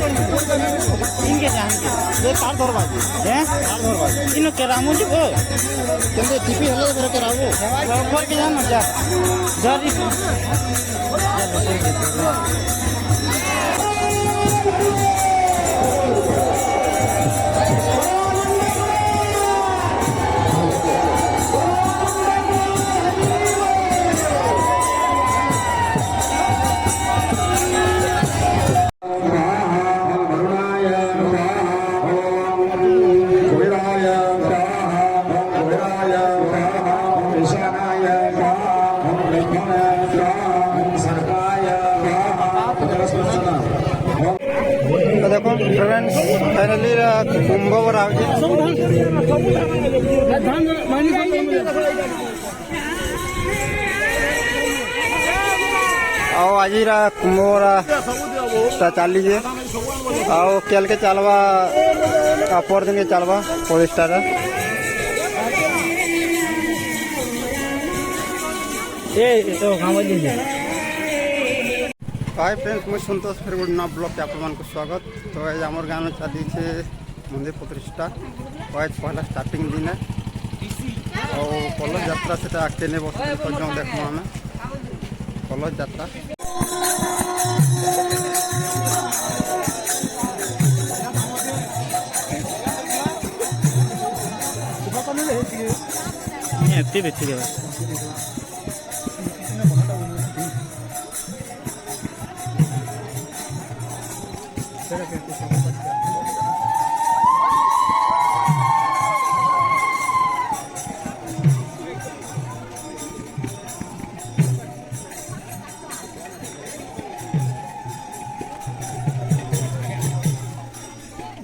इनके जाएंगे ये कार धरवा हैं कार धरवा इन केरामो जी को केंदे टीपी हल्ले करे केरामो रखो के जान जा जरी देखो फ्रेंड्स फाइनली कुंभ आओ आज कुंभ चलीजे आओ कल के चलवा पर दिन के चलवा पोलिस्टार हाय फ्रेंड्स मुझे सतोष फिर गोटे नवा ब्लॉग के आप स्वागत तो आज आम गाँव में चली मंदिर प्रतिष्ठा आज पहला स्टार्टिंग दिन है और कलश यात्रा से आगे नहीं बस देखो आम कलश यात्रा देखिए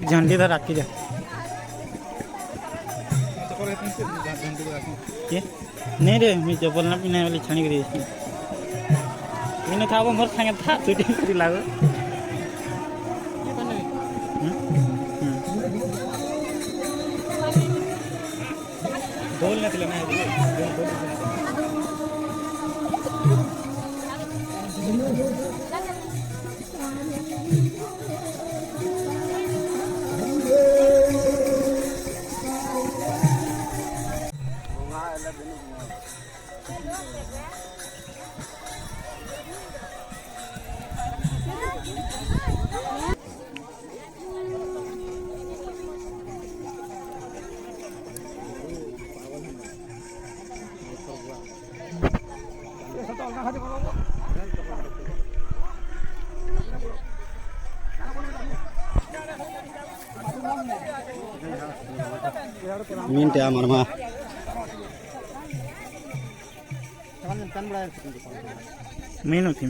झंडी धर राखी जा नहीं रे मैं चप्पल ना पीने वाली छाणी कर मैंने था वो मोर संगे था शूटिंग करी लागो ढोल न लेना है मिनट है मरमा मीनू थी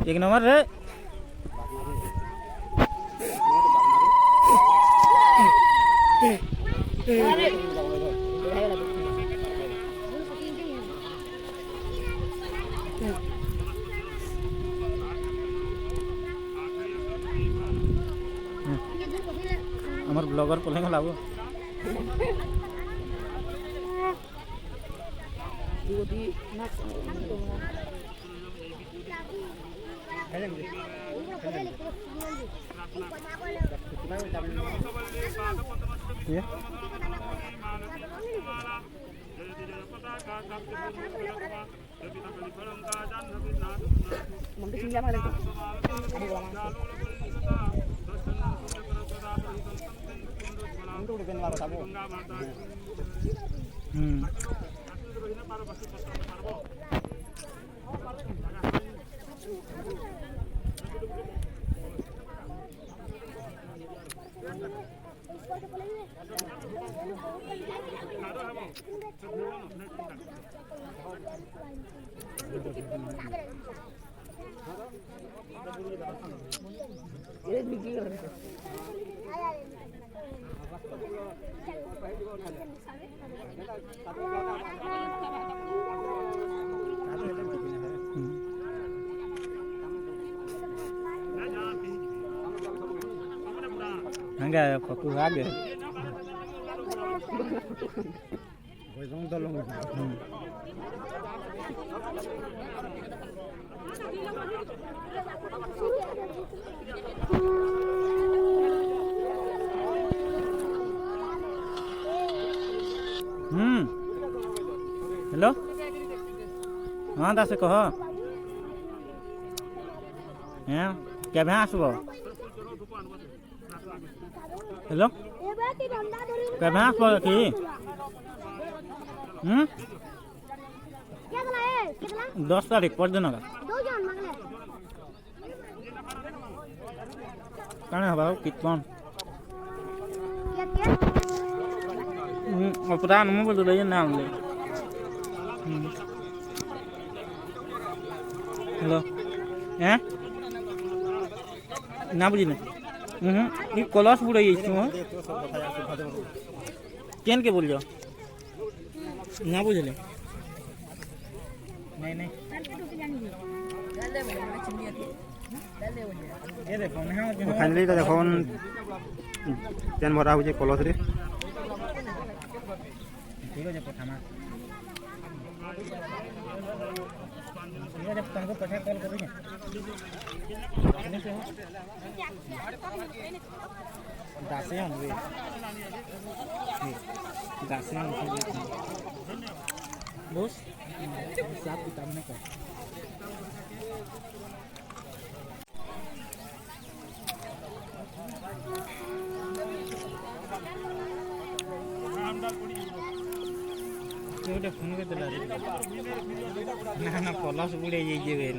एक नंबर रे हमार ब्लॉगर पलेंगे लागो hangga foto lagi. Hello? हाँ दस कह क्या भैंस बो हेलो क्या भैंस बो कि 10 तारीख पर दिन का कौन है बाबू कितन पता नहीं बोल रही है नाम ले हेलो हैं ना बुझिले ये कलश बुड़े केन के बोल जाओ ना बुझले नहीं नहीं फाइनली तो देखो तेन भरा हो कलश रे ठीक है पठामा तुमको पठा कॉल करेंगे बस हिसाब किताब में कर फोन करते ना पलस बुड़े जाइए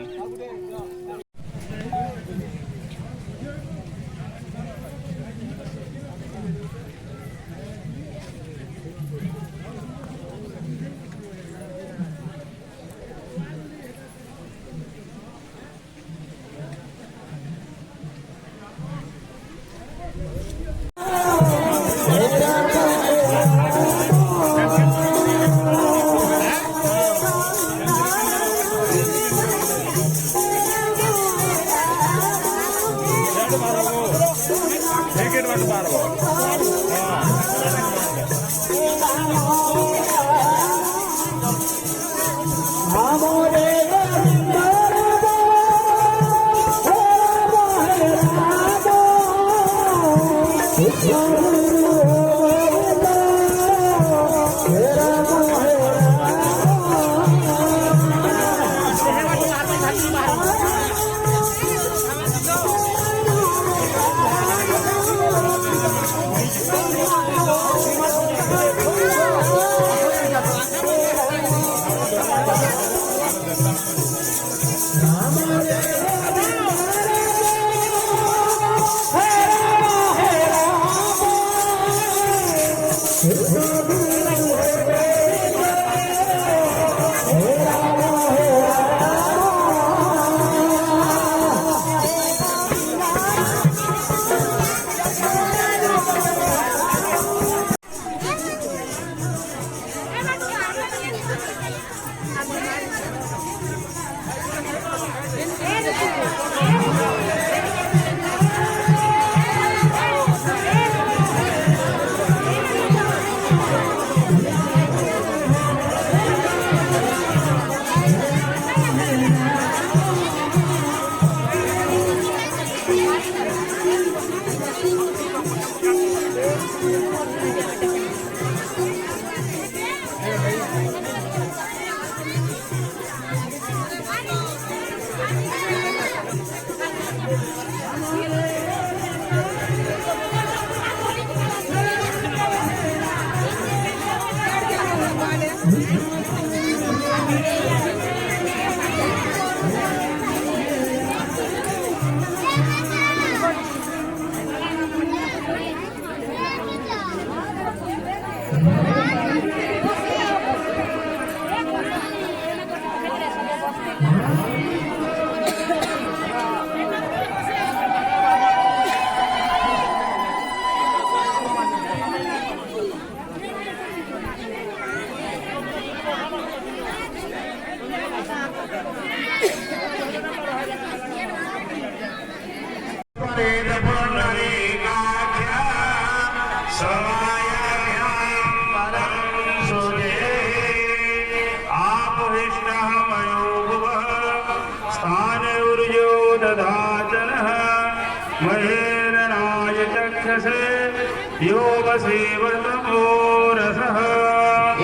Hare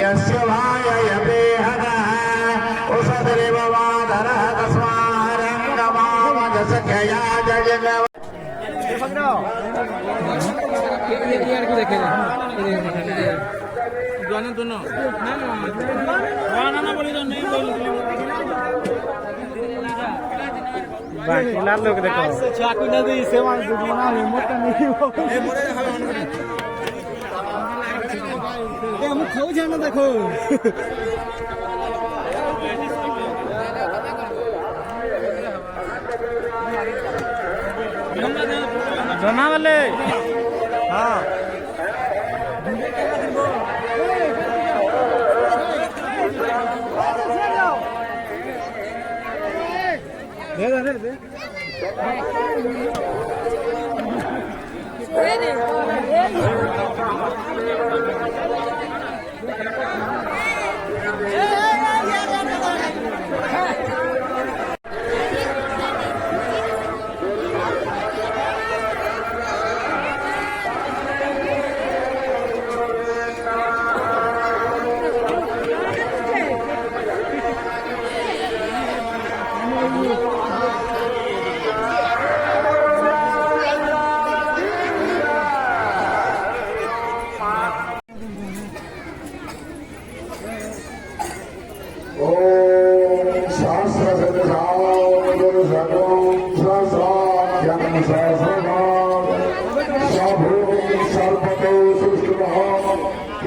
यस्य वाययपेहदः उसद्रिववादरः तस्मारङ्गमामजसख्यया जगन्नव बाकी लाल लोग देखो चाकू नदी सेवा दुनिया में मोटा नहीं हो हम खाओ जाना देखो जमा वाले हाँ दे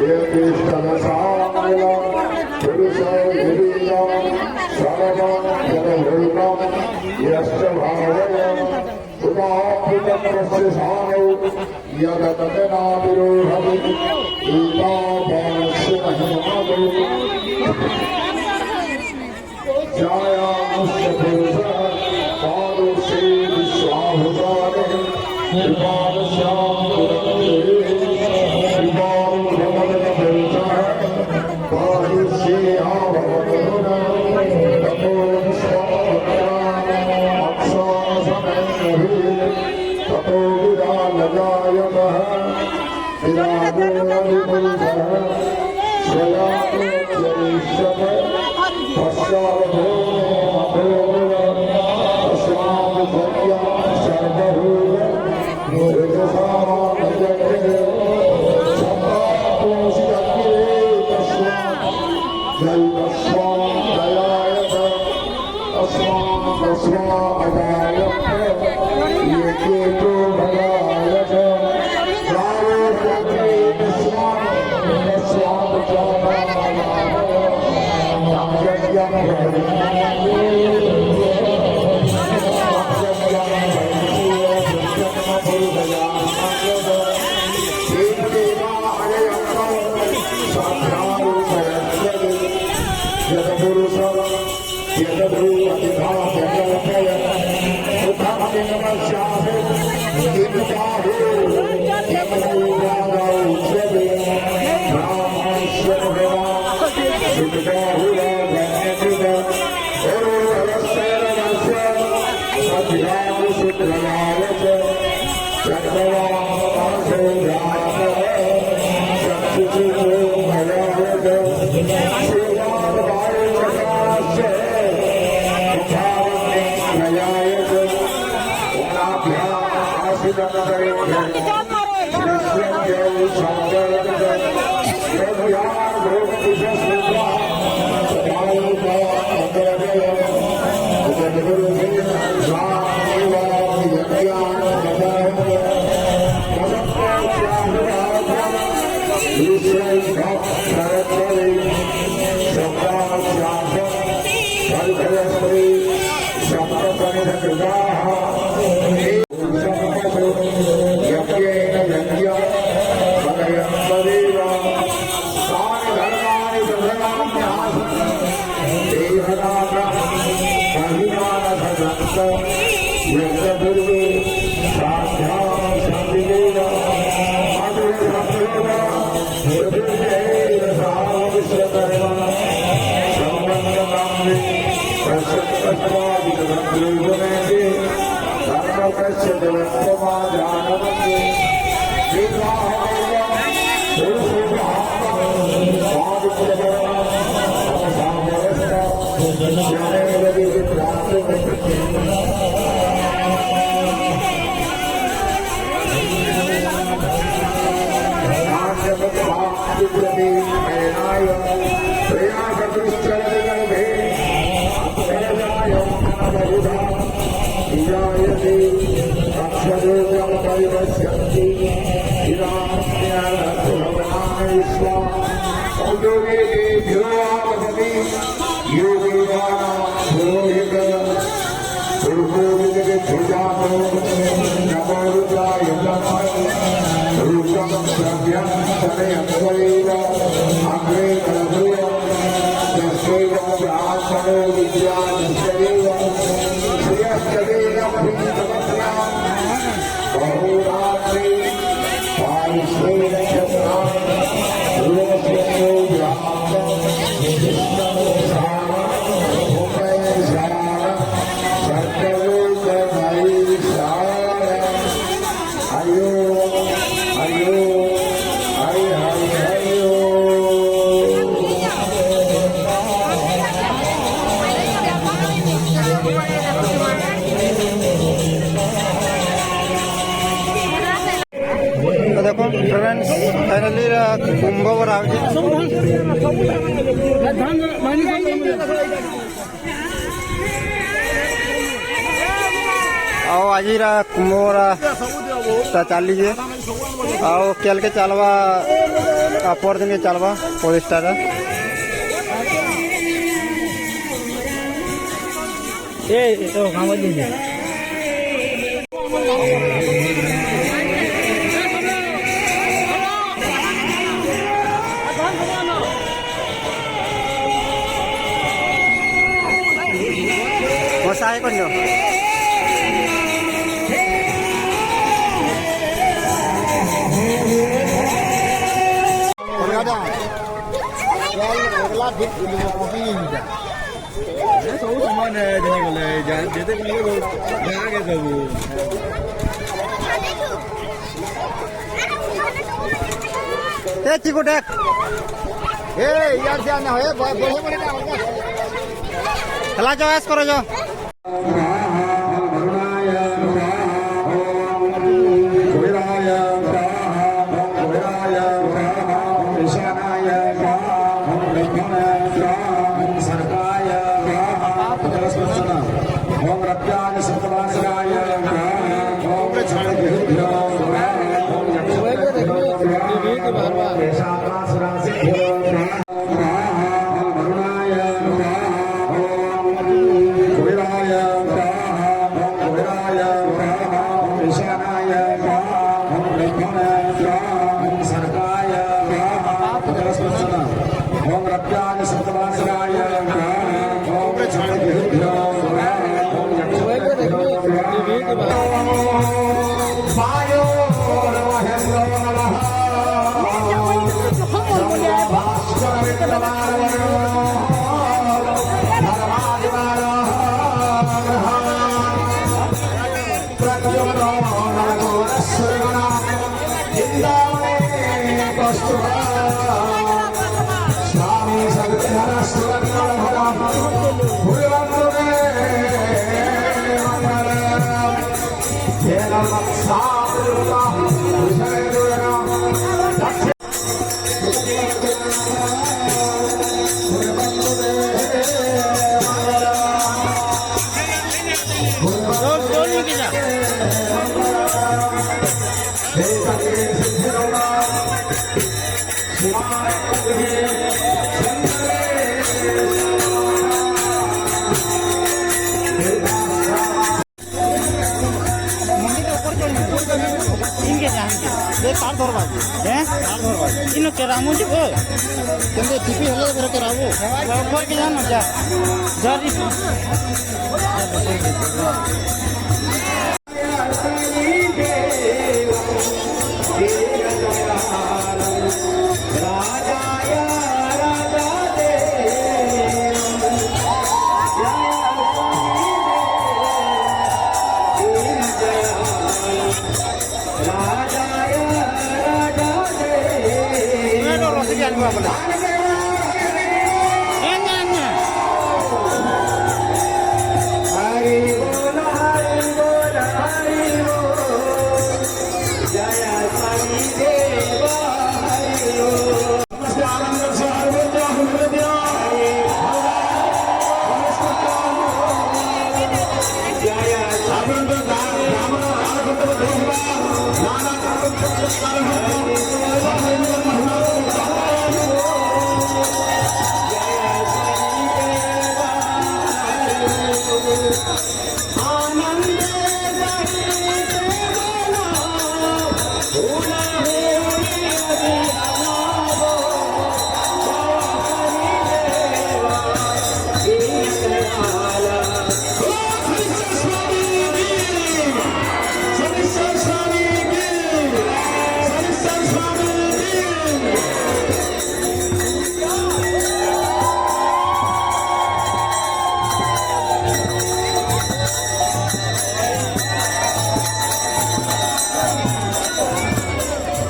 Yet the तो देखो फ्रेंड्स फाइनली कुंभ बरा आओ आज कुंभ बरा चलीजे आओ कल के चलवा पर दिन के चलवा प्रतिष्ठा Masahe ko nyo. Hey, Chico Dek. Hey, yaar se aana hoye, bole na hoga. Chala jao, ask karo jao. রসিকে আনবো বলে हरि बोल हरि बोल जय शनि देव हरि बोल आनंद सर्वज्ञ हृदय जय आनंद राम आनंद देवा नाना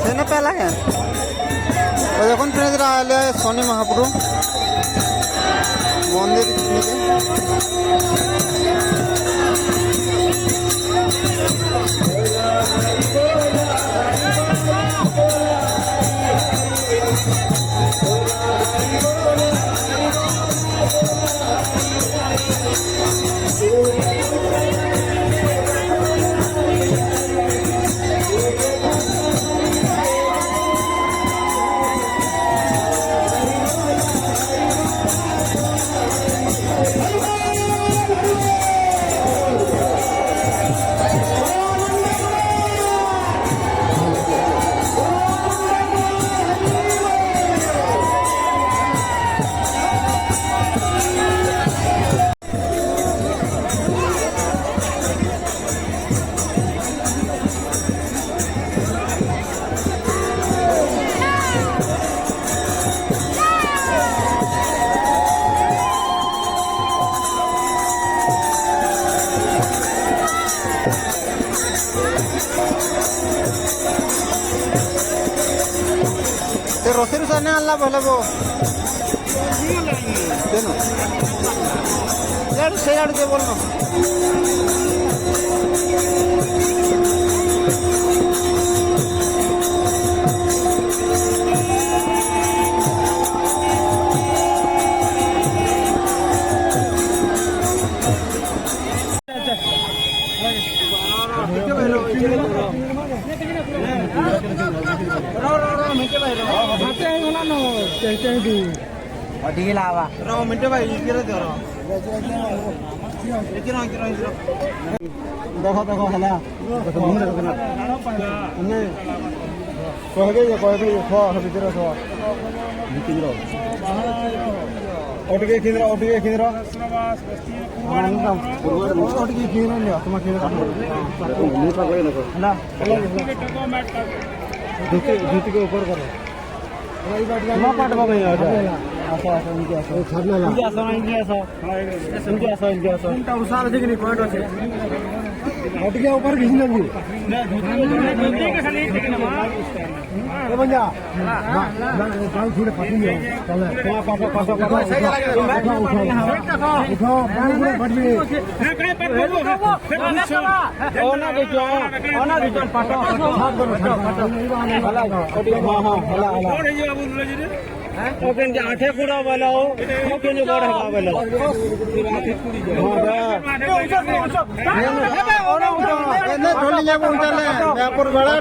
সেনে পেলা কেন ও যখন ট্রেনে আলে শনি মহাপ্রভু মন্দির থেকে রসের সামনে আল্লাহ বলবো কেন সেই আড়ুতে বলবো ଅଧିକ ଲାଭା ମିନିଟ ଭାଇ ଦେଖ ଦେଖ ହେଲା କହିବେ ଭିତରେ ଅଟିକେ କ୍ଷୀର ଅଟିକେ କ୍ଷୀର ଅଟିକେ କ୍ଷୀର ନିଅ ତୁମ କ୍ଷୀର ହେଲା ଧୁତିକେ ଉପର କର ପାଠବା ପାଇଁ ଆସ ଆସ ଏମିତି ଆସ ଏମିତି ଆସ ଏମିତି ଆସ ଏମିତି ଆସ ଏମିତି ଆସ ଉଷାର ଅଛି କି ନି ପଏଣ୍ଟ ଅଛି ଆଉ ଟିକେ ଉପରେ କିଛି ନେବି आठे पूरा वाला हो बड़ वाला